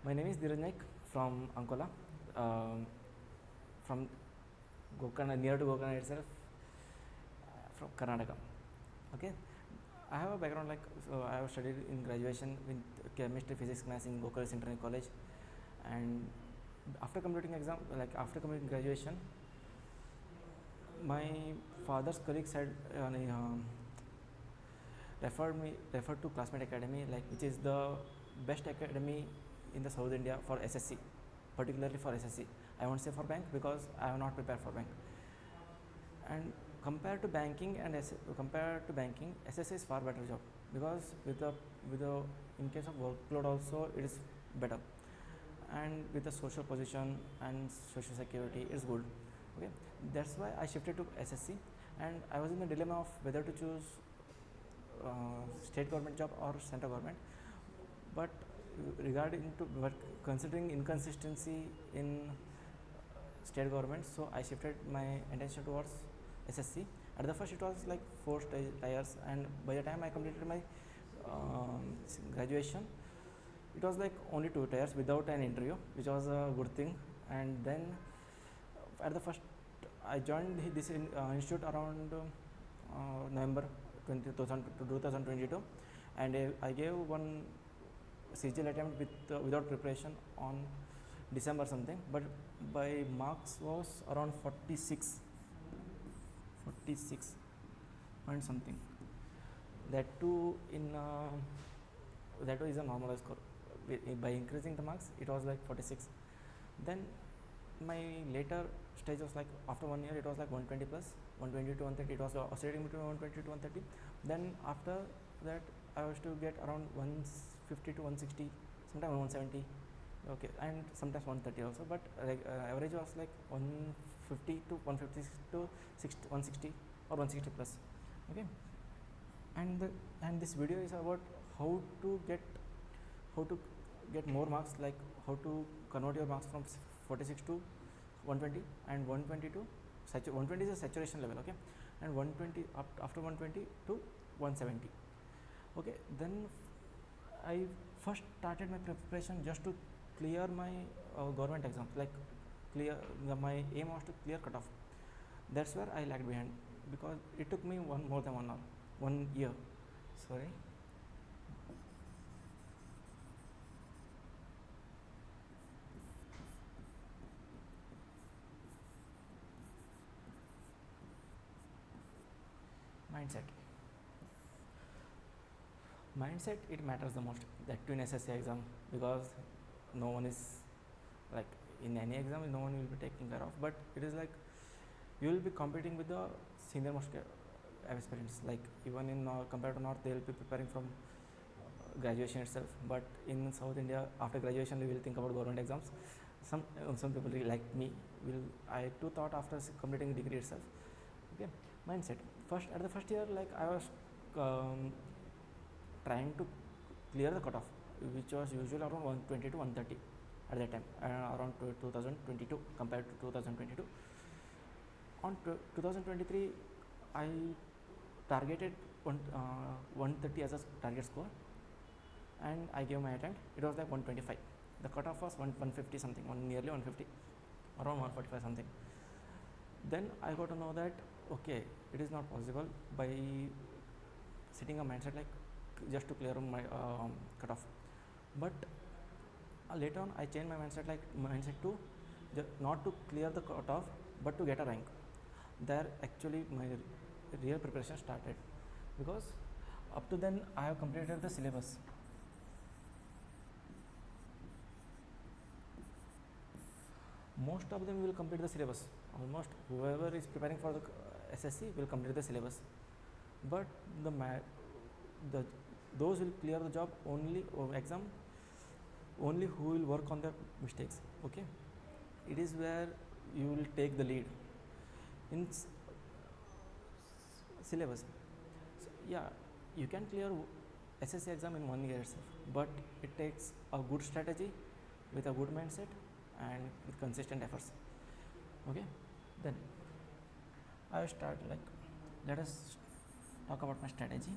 My name is Dhiraj Naik from Ankola, um, from Gokarna, near to Gokarna itself, from Karnataka. Okay, I have a background like I have studied in graduation with chemistry, physics, maths in Gokarna Central College, and after completing graduation, my father's colleague said referred to Classmate Academy, like which is the best academy in the South India for SSC, particularly for SSC. I won't say for bank because I have not prepared for bank. And compared to banking, SSC is far better job, because with the in case of workload also it is better, and with the social position and social security it's good. Okay, that's why I shifted to SSC, and I was in the dilemma of whether to choose state government job or central government. But considering inconsistency in state government, so I shifted my attention towards SSC. At the first it was like 4 tiers, and by the time I completed my graduation, it was like only 2 tiers without an interview, which was a good thing. And then at the first I joined this institute around November 2022, and I gave one CGL attempt without preparation on December something, but by marks was around 46 point something. That too is a normalized score. By increasing the marks, it was like 46. Then my later stage was like after 1 year it was like 120 plus 120 to 130. It was oscillating between 120 to 130. Then after that I was to get around 150 to 160, sometimes 170. Okay, and sometimes 130 also, but average was like 150 to 150 to 160 or 160 plus. Okay, and this video is about how to get more marks, like how to convert your marks from 46 to 120, and 120 to 120 is a saturation level. Okay, and 120 after 120 to 170. Okay, then I first started my preparation just to clear my government exams, like my aim was to clear cutoff. That's where I lagged behind, because it took me more than 1 year. Sorry. Mindset, it matters the most, that too in SSC exam, because no one is like in any exam, no one will be taking care of, but it is like you will be competing with the senior most aspirants. Like even in compared to north, they will be preparing from graduation itself, but in South India after graduation we will think about government exams. Some people like me I too thought after completing degree itself. Okay, mindset. At the first year, like I was trying to clear the cutoff, which was usually around 120 to 130 at that time, around 2022 compared to 2022. On 2023, I targeted 130 as a target score, and I gave my attempt. It was like 125. The cutoff was 150 something, nearly 150, around 145 something. Then I got to know that okay, it is not possible by setting a mindset like just to clear my cutoff. But later on I changed my mindset to not to clear the cutoff, but to get a rank. There actually my real preparation started, because up to then I have completed the syllabus. Most of them will complete the syllabus. Almost whoever is preparing for the SSC will complete the syllabus, but those will clear the job exam only who will work on their mistakes. Okay, it is where you will take the lead in syllabus. So, yeah, you can clear SSC exam in 1 year itself, but it takes a good strategy with a good mindset and with consistent efforts. Okay, then I start let us talk about my strategy.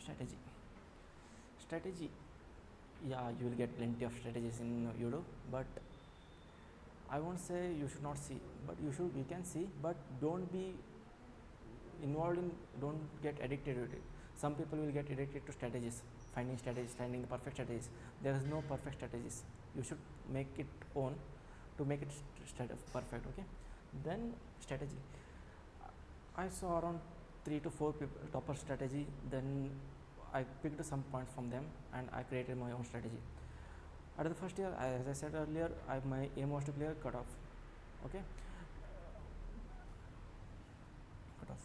Strategy. Strategy. Yeah, you will get plenty of strategies in Udo, but I won't say you should not see, but you can see, but don't be involved in, don't get addicted to it. Some people will get addicted to strategies, finding strategies, finding the perfect strategies. There is no perfect strategies. You should make it own to make it perfect. Okay. Then strategy. I saw around 3 to 4 people topper strategy. Then I picked some points from them and I created my own strategy. At the first year, as I said earlier, my aim was to clear cutoff. Okay. Cutoff.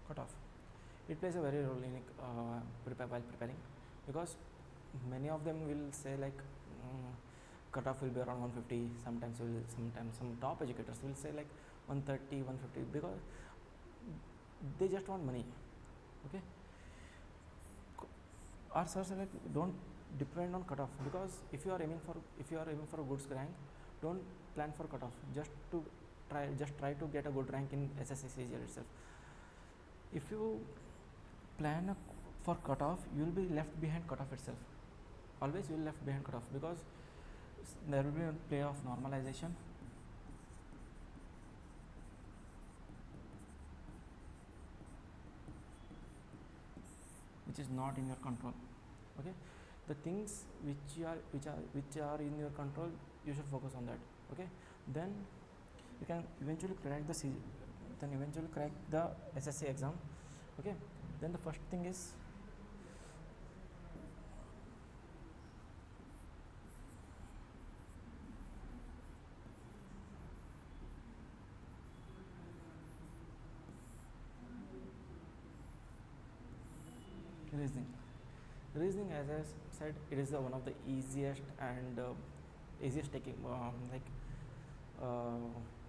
Cutoff. It plays a very role in while preparing, because many of them will say like cutoff will be around 150. Sometimes some top educators will say like 130, 150, because they just want money. Okay. Our sir said like don't depend on cutoff, because if you are aiming for a good rank, don't plan for cutoff. Just try to get a good rank in SSC CGL itself. If you plan for cutoff, you will be left behind cutoff itself. Always you will left behind cutoff, because there will be a play of normalization. Which is not in your control. Okay. The things which are in your control, you should focus on that. Okay. Then you can eventually crack the SSC exam. Okay. Then the first thing is reasoning. As I said, it is one of the easiest and easiest taking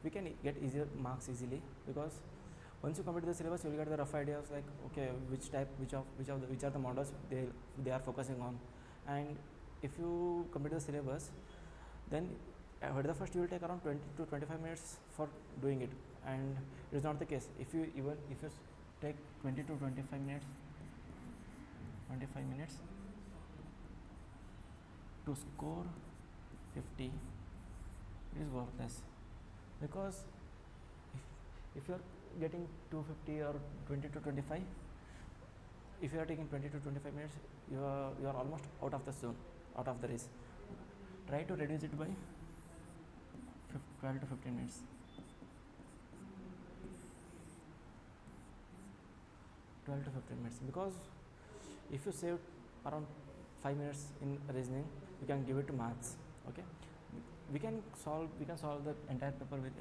we can get easier marks easily, because once you complete the syllabus, you will get the rough ideas like okay, which are the models they are focusing on. And if you complete the syllabus, then at the first you will take around 20 to 25 minutes for doing it, and it is not the case. If you take 20 to 25 minutes to score 50, it is worthless, because if you are getting 250 or 20 to 25, if you are taking 20 to 25 minutes, you are almost out of the zone, out of the race. Try to reduce it by 12 to 15 minutes. Because if you save around 5 minutes in reasoning, you can give it to maths. Okay. We can solve the entire paper with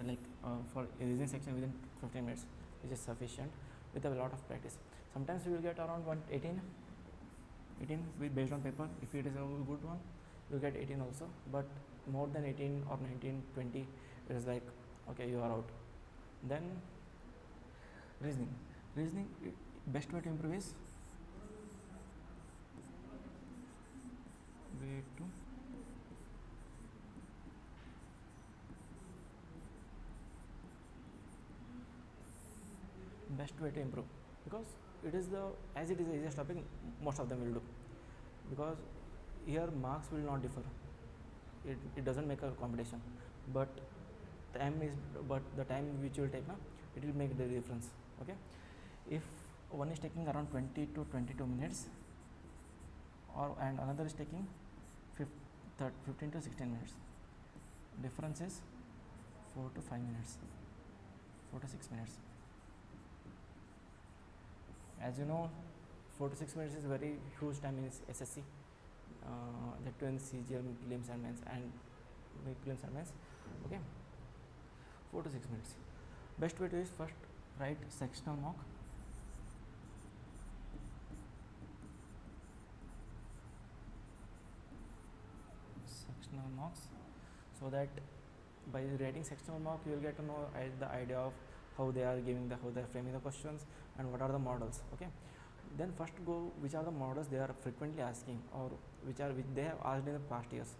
for reasoning section within 15 minutes, which is sufficient with a lot of practice. Sometimes we will get around 18 based on paper. If it is a good one, you will get 18 also, but more than 18 or 19, 20, it is like okay, you are out. Then reasoning, best way to improve is because it is the easiest topic, most of them will do, because here marks will not differ. It doesn't make a competition, but the time which you will take, it will make the difference. Okay. If one is taking around 20 to 22 minutes, and another is taking 15 to 16 minutes, difference is 4 to 5 minutes, 4 to 6 minutes. As you know, 4 to 6 minutes is very huge time in SSC, that too in CGL, prelims and mains, okay. 4 to 6 minutes. Best way to is first write sectional mock, so that by writing sectional mock, you will get to know the idea of how they are framing the questions and what are the models. Okay. Then first go which are the models they are frequently asking, or which they have asked in the past years.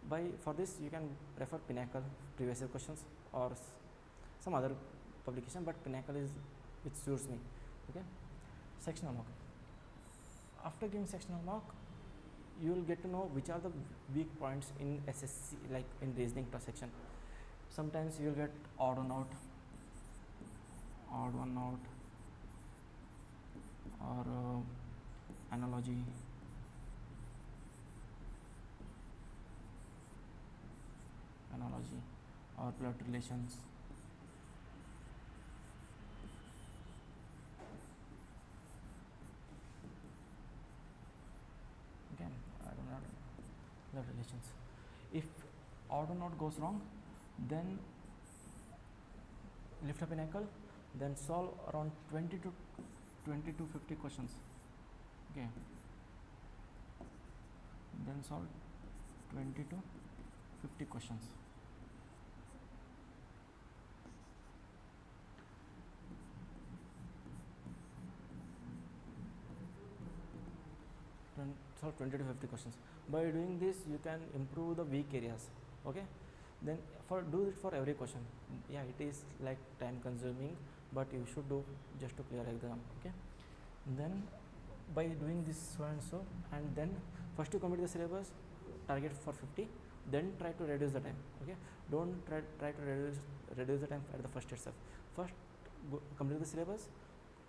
For this you can refer Pinnacle previous year questions or some other publication, but Pinnacle is which suits me. Okay, sectional mock. After giving sectional mock, you will get to know which are the weak points in SSC, like in reasoning cross section. Sometimes you will get odd one out, or analogy, or blood relations. Again, I don't know blood relations. If odd or not goes wrong, then lift up an ankle, then solve around 20 to 50 questions. Okay, then solve 20 to 50 questions. Solve 20 to 50 questions. By doing this, you can improve the weak areas. Okay, then do it for every question. Yeah, it is like time consuming, but you should do just to clear exam. Okay, then by doing this so and so, and then first you complete the syllabus, target for 50, then try to reduce the time. Okay, don't try to reduce the time at the first itself. First complete the syllabus,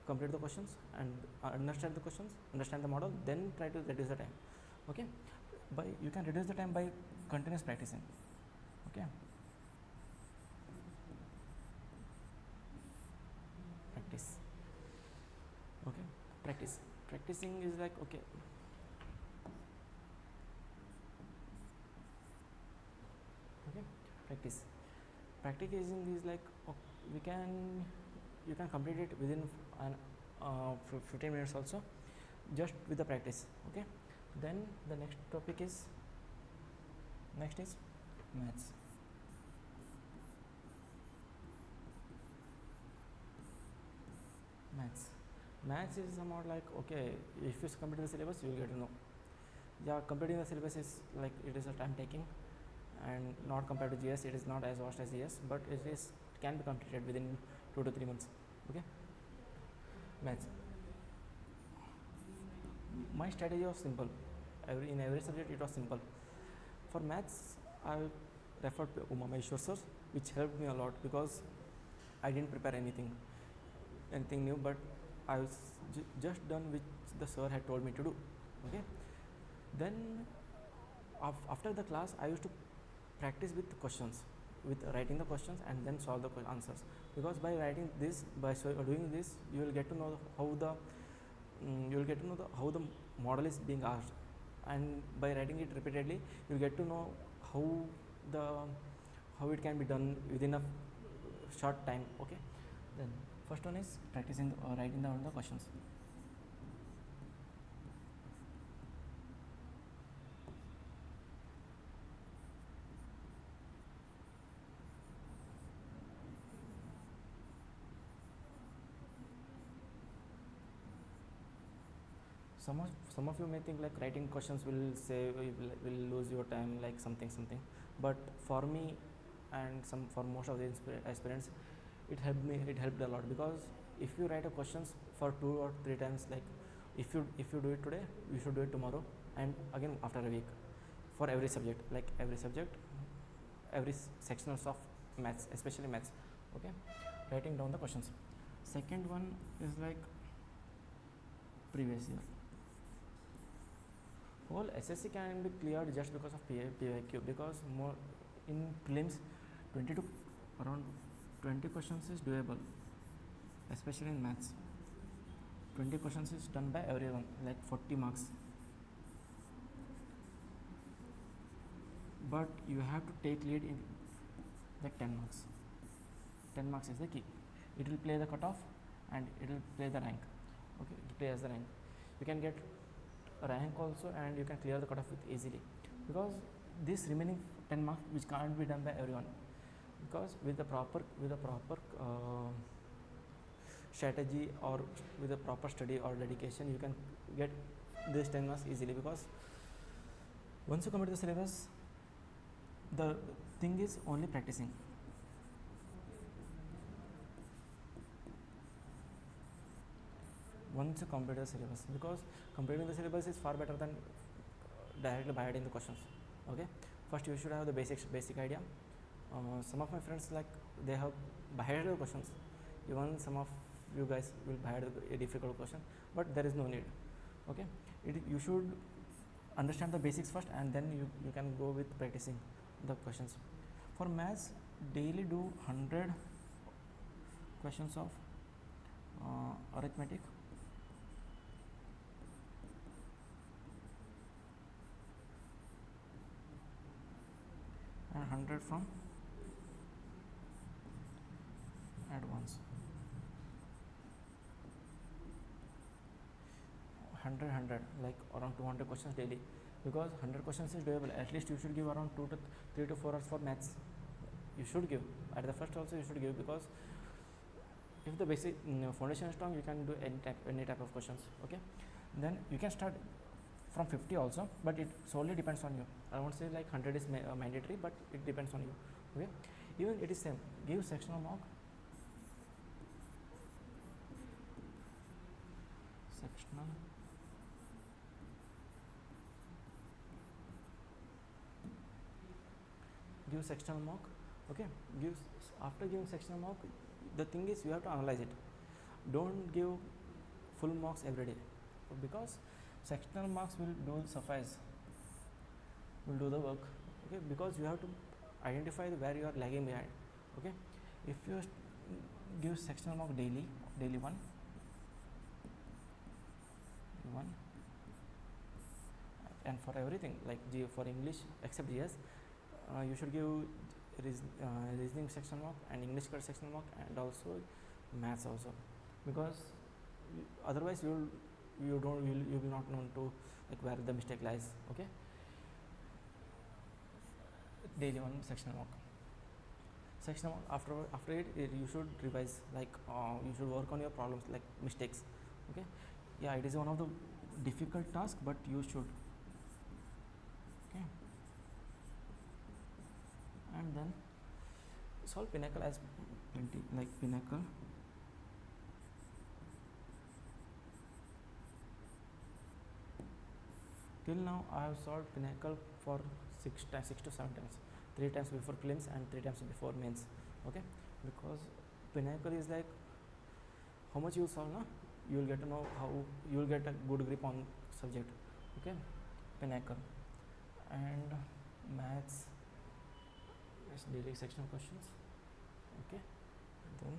complete the questions, and understand the questions, understand the model, then try to reduce the time. Okay, you can reduce the time by continuous practicing. Okay, practice. Okay, practicing is like, okay, practicing is like, you can complete it within 15 minutes also, just with the practice. Okay, then the next is maths. Maths is somewhat like, okay, if you complete the syllabus, you will get to know. Yeah, completing the syllabus is like, it is a time taking, and not compared to GS, it is not as vast as GS, but it can be completed within 2 to 3 months. Okay, maths. My strategy was simple. In every subject it was simple. For maths, I referred to Uma Maheshwar sir, which helped me a lot, because I didn't prepare anything new, but I was just done which the sir had told me to do. Okay, then after the class, I used to practice with questions, with writing the questions and then solve the answers, because by writing this, by doing this, you will get to know how the model is being asked, and by writing it repeatedly, you will get to know how it can be done within a short time. Okay, then first one is practicing writing down the questions. Some of you may think like writing questions will lose your time, like something, but for me and for most of the aspirants, it helped a lot, because if you write a questions for 2 or 3 times, like if you do it today, you should do it tomorrow, and again after a week, for every subject, every sections of maths, especially maths. Okay, writing down the questions. Second one is like previous year. Whole SSC can be cleared just because of PYQ, because more in prelims, around 20 questions is doable, especially in maths. 20 questions is done by everyone, like 40 marks. But you have to take lead in like 10 marks. 10 marks is the key. It will play the cutoff and it will play the rank. Okay, it will play as the rank. You can get rank also, and you can clear the cutoff easily, because this remaining 10 marks which can't be done by everyone, because with the proper strategy, or with a proper study or dedication, you can get this 10 marks easily, because once you complete the syllabus, the thing is only practicing. Once you complete the syllabus, because completing the syllabus is far better than directly by adding the questions. Okay, first you should have the basic idea. Some of my friends, like, they have by the questions. Even some of you guys will buy a difficult question, but there is no need. Okay, you should understand the basics first, and then you can go with practicing the questions. For maths, daily do 100 questions of arithmetic, and 100 from advanced. 100 like around 200 questions daily, because 100 questions is doable. At least you should give around 3 to 4 hours for maths. You should give at the first also, you should give, because if the basic foundation is strong, you can do any type of questions. Okay, then you can start from 50 also, but it solely depends on you. I won't say like 100 is mandatory, but it depends on you. Okay, even it is same, give sectional mock. Sectional give sectional mock. Okay, after giving sectional mock, the thing is you have to analyze it. Don't give full marks every day, because sectional marks will do the work. Okay, because you have to identify where you are lagging behind. Okay, if you give sectional mark daily one, and for everything, like for English except GS, you should give reasoning sectional mark and English sectional mark, and also maths also, because otherwise you will not know to like where the mistake lies. Okay, daily one sectional mark. Sectional mark, after it you should revise, like you should work on your problems, like mistakes. Okay, yeah, it is one of the difficult tasks, but you should. Okay, and then solve Pinnacle as 20, like Pinnacle. Till now I have solved Pinnacle for 6 to 7 times, 3 times before prelims and 3 times before mains. Okay, because Pinnacle is like how much you solve, na? You will get to know how you will get a good grip on subject. Okay, Pinnacle. And maths, yes, daily sectional questions. Okay, then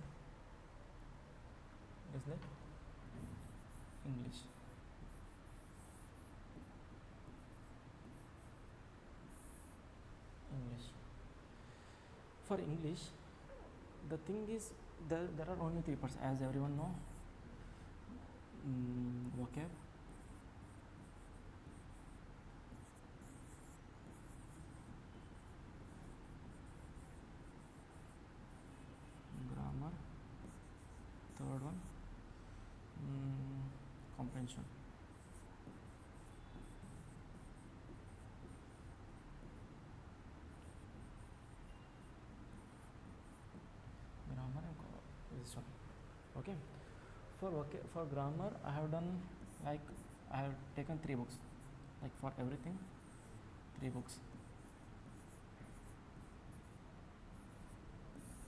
is that English. For English, the thing is there are only 3 parts, as everyone know. Vocab, grammar, third one comprehension. Grammar and this one. Okay, for grammar I have done, like I have taken 3 books, like for everything 3 books.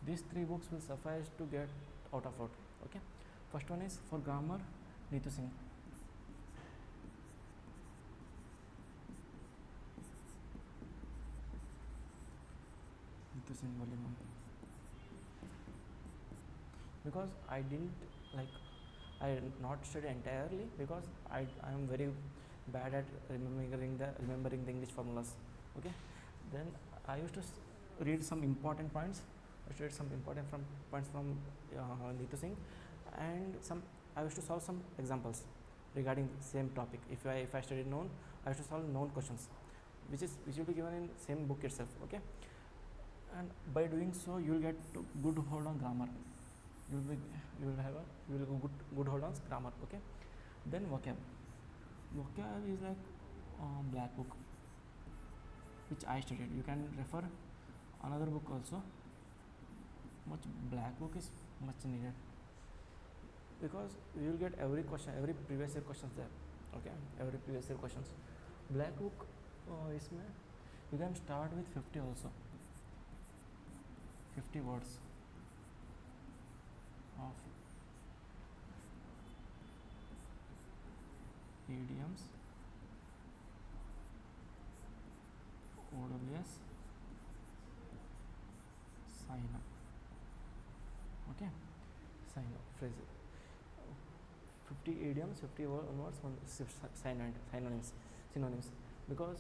These 3 books will suffice to get out of out. Okay, first one is for grammar, Neetu Singh. Neetu Singh volume 1. Because I didn't I not studied entirely, because I am very bad at remembering the English formulas. Okay, then I used to read some important points. I studied some important points from Neetu Singh, and I used to solve some examples regarding the same topic. If I studied known, I used to solve known questions, which will be given in same book itself. Okay, and by doing so you will get good hold on grammar. You will have a good hold on grammar. Okay, then vocab is like black book. which I studied. You can refer another book also. Much black book is much needed because you will get every question, every previous year questions there. Okay, every previous year questions. Black book इसमें you can start with 50 also. 50 words of idioms, OWS, sign up. Okay, sign up phrase. 50 idioms, 50 words, synonyms, because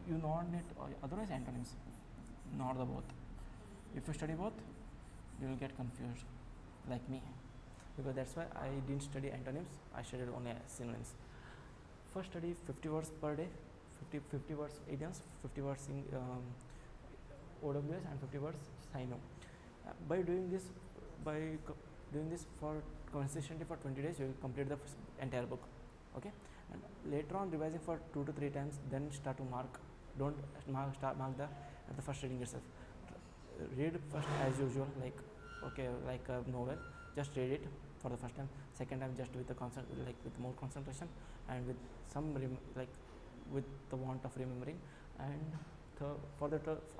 you not need otherwise antonyms, not the both. If you study both, you will get confused, like me, because that's why I didn't study antonyms. I studied only synonyms. First study 50 words per day, 50 words idioms, 50 words in OWS, and 50 words sign up. By doing this for consistently for 20 days, you will complete the entire book. Okay, and later on revising for 2 to 3 times, then start to mark. Don't mark the at the first reading itself. Read first as usual, like a novel. Just read it for the first time. Second time just with the with more concentration and with some with the want of remembering. And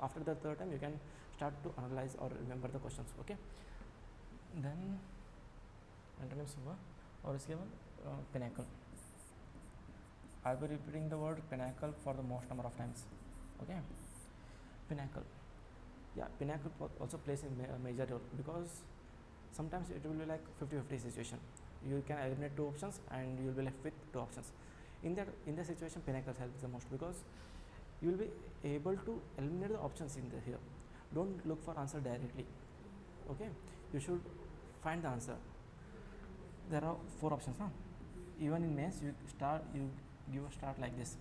after the third time, you can start to analyze or remember the questions. Okay, then antonyms हुआ और इसके बाद pinnacle. I will be repeating the word pinnacle for the most number of times. Okay, pinnacle. Yeah, pinnacle also plays a major role, because sometimes it will be like 50-50 situation. You can eliminate 2 options and you will be left with 2 options. In that situation, pinnacle helps the most, because you will be able to eliminate the options in here. Don't look for answer directly. Okay, you should find the answer. There are 4 options. Even in mains, you give a start like this.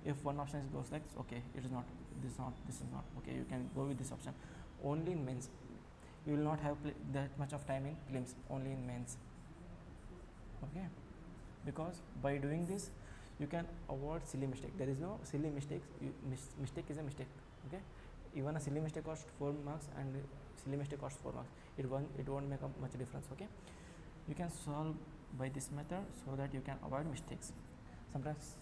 If one option goes like, okay, it is not, this is not, okay, you can go with this option. Only in mains. You will not have that much of time in prelims, only in mains. Okay, because by doing this, you can avoid silly mistake. There is no silly mistakes. Mistake is a mistake. Okay, even a silly mistake costs 4 marks and silly mistake costs 4 marks. It won't make a much difference. Okay, you can solve by this method so that you can avoid mistakes. Sometimes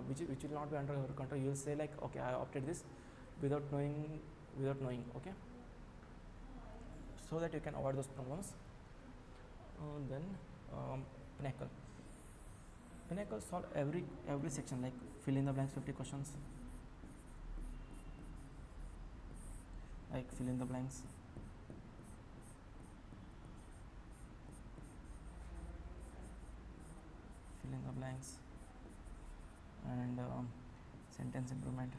which will not be under your control. You will say like, okay, I opted this without knowing. Okay, so that you can avoid those problems. Then pinnacle solve every section, like fill in the blanks 50 questions, like fill in the blanks, and sentence improvement.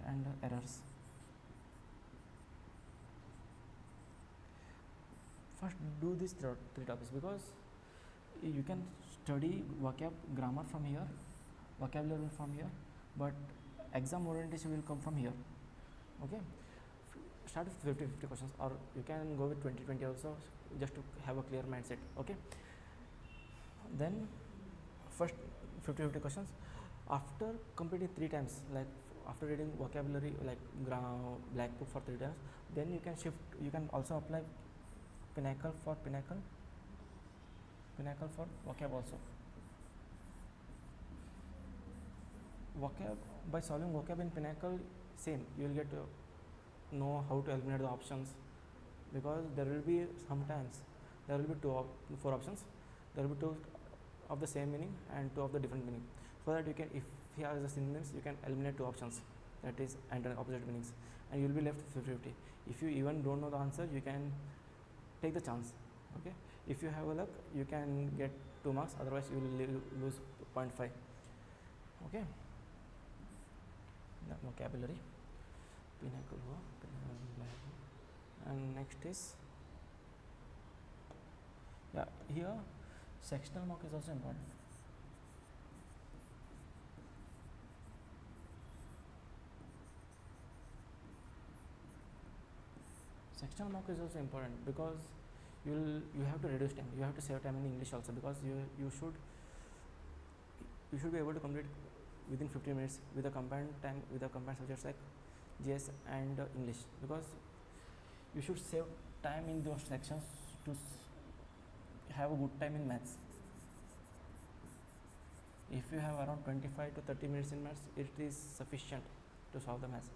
And errors. First do these 3 topics, because you can study grammar from here, vocabulary from here, but exam orientation will come from here. Okay, start with 50 questions, or you can go with 20 also, just to have a clear mindset. Okay, then first 50 questions. After completing 3 times, like after reading vocabulary like black book for 3 times, then you can shift. You can also apply pinnacle for vocab also. Vocab, by solving vocab in pinnacle, same, you will get to know how to eliminate the options, because there will be 4 options. There will be 2 of the same meaning and 2 of the different meaning, so that you can, if he has the synonyms, you can eliminate 2 options, that is and opposite meanings, and you will be left 50-50. If you even don't know the answer, you can take the chance. Okay, if you have a luck, you can get 2 marks, otherwise you will lose 0.5. Okay, the vocabulary, pinnacle, and next is, yeah, here sectional mock is also important. Sectional mock is also important because you have to reduce time, you have to save time in English also, because you should be able to complete within 15 minutes with a combined time, with a combined subjects like GS and English, because you should save time in those sections to have a good time in maths. If you have around 25 to 30 minutes in maths, it is sufficient to solve the maths,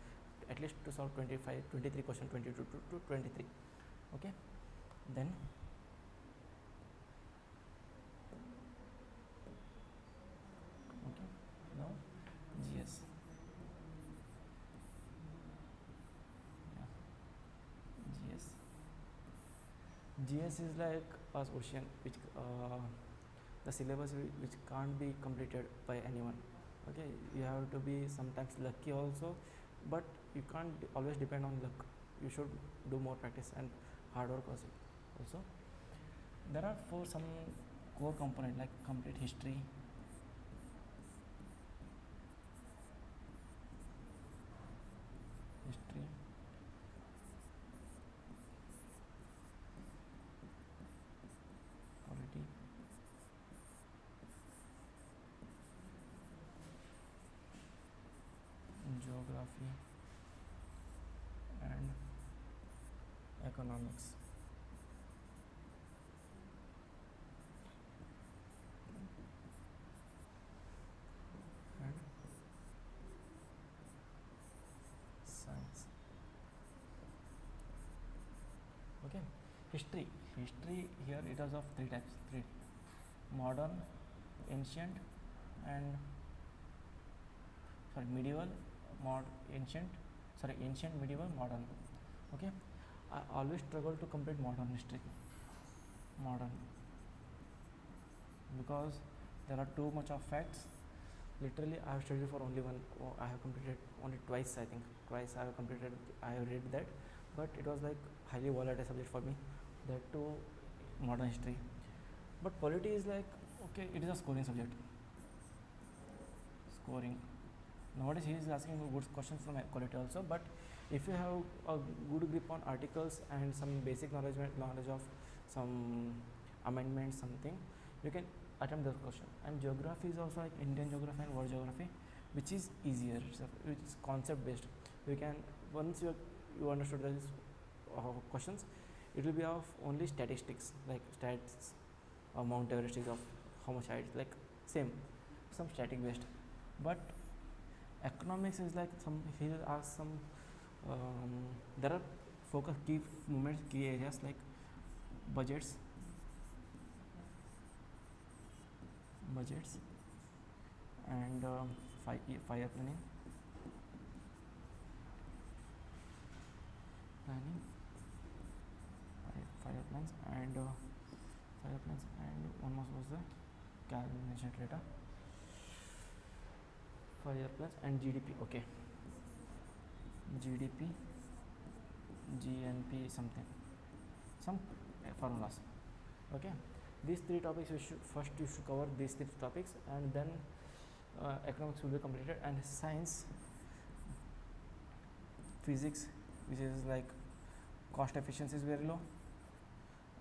at least to solve 23 question, 22 to 23. Okay, then okay, now GS. Yeah, GS is like a ocean which the syllabus which can't be completed by anyone. Okay, you have to be sometimes lucky also, but you can't always depend on luck. You should do more practice and hard work also. There are for some core component like complete history, polity, geography, and economics. And science. Okay, history here it is of three types: modern, ancient, and medieval, ancient, medieval, modern. Okay, I always struggle to complete modern history, because there are too much of facts. Literally I have studied for only one, I have completed only twice, I think twice I have completed, I have read that, but it was like highly volatile subject for me, that too modern history. But polity is like, okay, it is a scoring subject. Nowadays he is asking good questions from quality also, but if you have a good grip on articles and some basic knowledge of some amendments, something, you can attempt the question. And geography is also like Indian geography and world geography, which is easier, which is concept based. You can, once you understood these questions, it will be of only statistics, like stats, Mount Everest is of how much height, like same, some static based. But economics is like some, he will ask some, there are focus key movements, key areas like budgets, and fire planning, fire plans, and one more was the calculation data, fire plans, and GDP. Okay, GDP, GNP, something, some formulas. Okay, these three topics you should cover these three topics, and then economics will be completed. And science, physics, which is like cost efficiency is very low,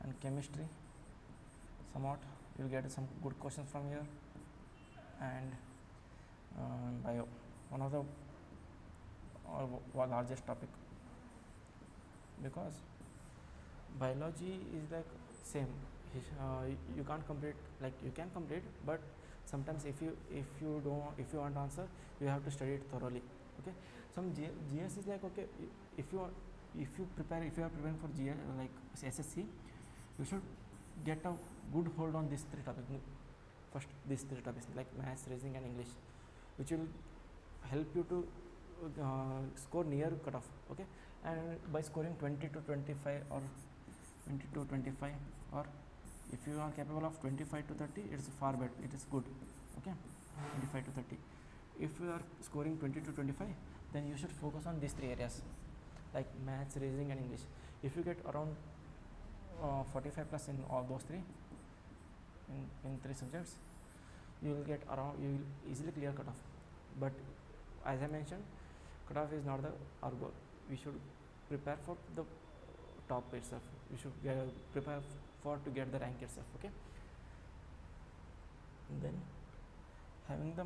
and chemistry somewhat, you'll get some good questions from here. And bio, one of the largest topic, because biology is like same, you can't complete, like you can complete, but sometimes if you want to answer, you have to study it thoroughly. Okay, some GS is like, okay, if you are preparing for GS like SSC, you should get a good hold on these three topics. First, these three topics like maths, reasoning, and English, which will help you to score near cutoff. Okay, and by scoring 20 to 25 or 20 to 25, or if you are capable of 25 to 30, it's far better, it is good. Okay, 25 to 30. If you are scoring 20 to 25, then you should focus on these three areas like maths, reasoning, and English. If you get around 45 plus in all those three, in three subjects, you will easily clear cutoff. But as I mentioned, cutoff is not our goal. We should prepare for the top itself. You should prepare for to get the rank itself. Okay. Then having the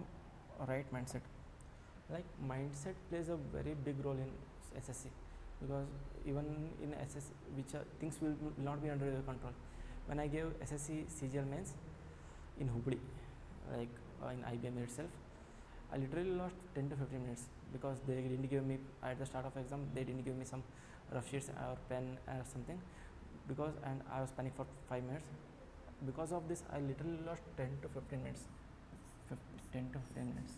right mindset, like mindset plays a very big role in SSC, because even in SSC which are things will not be under your control. When I gave SSC CGL mains in Hubli, like in IBM itself, I literally lost 10 to 15 minutes because they didn't give me at the start of exam, they didn't give me some rough sheets or pen or something, because and I was panic for 5 minutes. Because of this I literally lost 10 to 15 minutes, 10 to 15 minutes,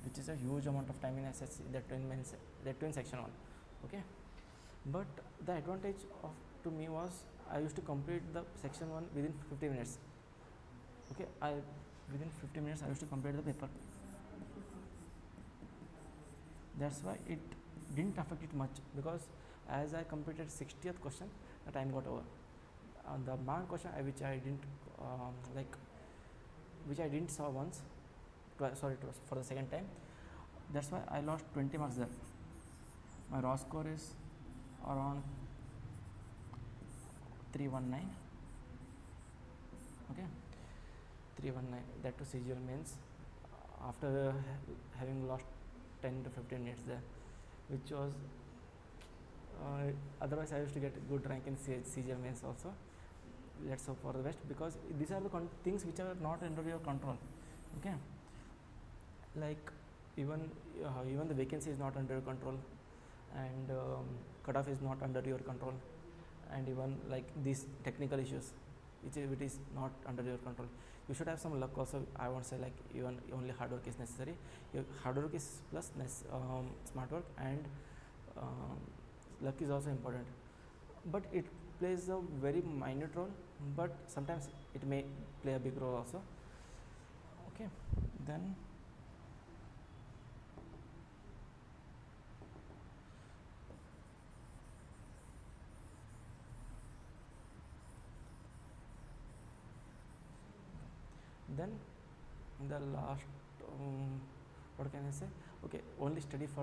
which is a huge amount of time in SSC, that in section 1. Okay, but the advantage of to me was I used to complete the section 1 within 50 minutes. Okay, within 50 minutes I used to complete the paper. That's why it didn't affect it much, because as I completed 60th question, the time got over. The mark question which I didn't which I didn't saw once, sorry, it was for the second time. That's why I lost 20 marks there. My raw score is around 319. Okay, 319. That to CGL means after having lost 10 to 15 minutes there, which was otherwise I used to get a good rank in CGL mains also. Let's hope for the best, because these are the things which are not under your control. Okay, like even the vacancy is not under your control, and cutoff is not under your control, and even like these technical issues which it is not under your control. You should have some luck also. I won't say like even only hard work is necessary. Your hard work is plus smart work, and luck is also important, but it plays a very minor role, but sometimes it may play a big role also. Okay, then the last what can I say? Okay, only study to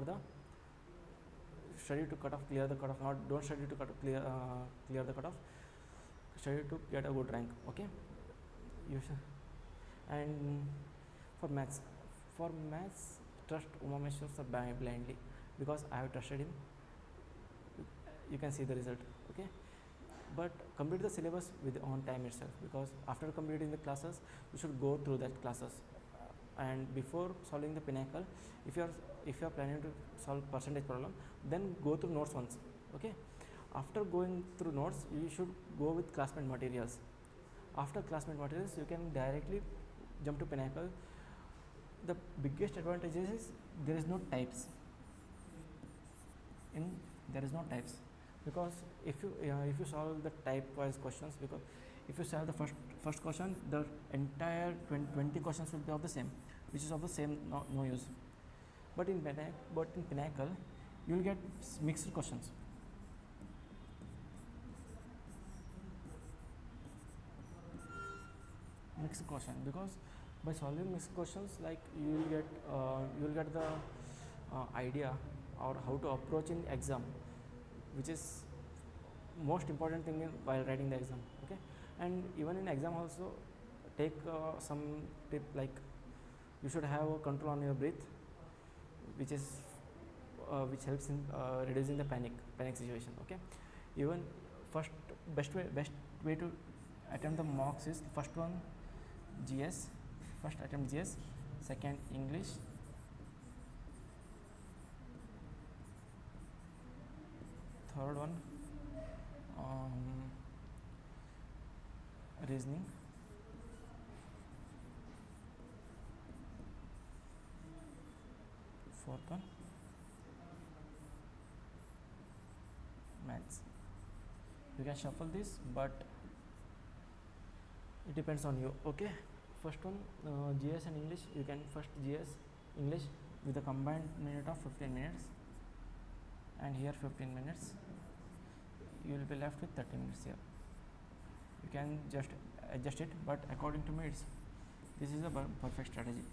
cut off, clear the cutoff. Not don't study to clear the cutoff. Study to get a good rank. Okay, you should. And for maths, trust Umameshwar blindly, because I have trusted him. You can see the result. Okay, but complete the syllabus on time itself, because after completing the classes you should go through that classes, and before solving the pinnacle, if you are planning to solve percentage problem, then go through notes once. Okay, after going through notes you should go with classmate materials. After classmate materials you can directly jump to pinnacle. The biggest advantage is there is no types, because if you solve the type wise questions, because if you solve the first question, the entire 20 questions will be of the same, which is of the same no use. But in pinnacle you will get mixed questions. Because by solving mixed questions, like you will get the idea or how to approach in exam, which is most important thing while writing the exam. Okay, and even in exam also take some tip, like you should have a control on your breath, which helps in reducing the panic situation. Okay, even best way to attempt the mocks is first one GS, first attempt GS, second English, third one reasoning, fourth one maths. You can shuffle this, but it depends on you. Okay, first one GS and English. You can first GS English with a combined minute of 15 minutes, and here 15 minutes. You will be left with 30 minutes here. You can just adjust it, but according to me this is a perfect strategy,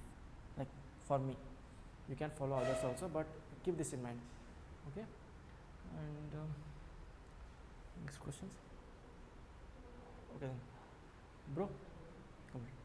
like for me. You can follow others also, but keep this in mind. Okay, and Next questions. Okay then, bro. Complete.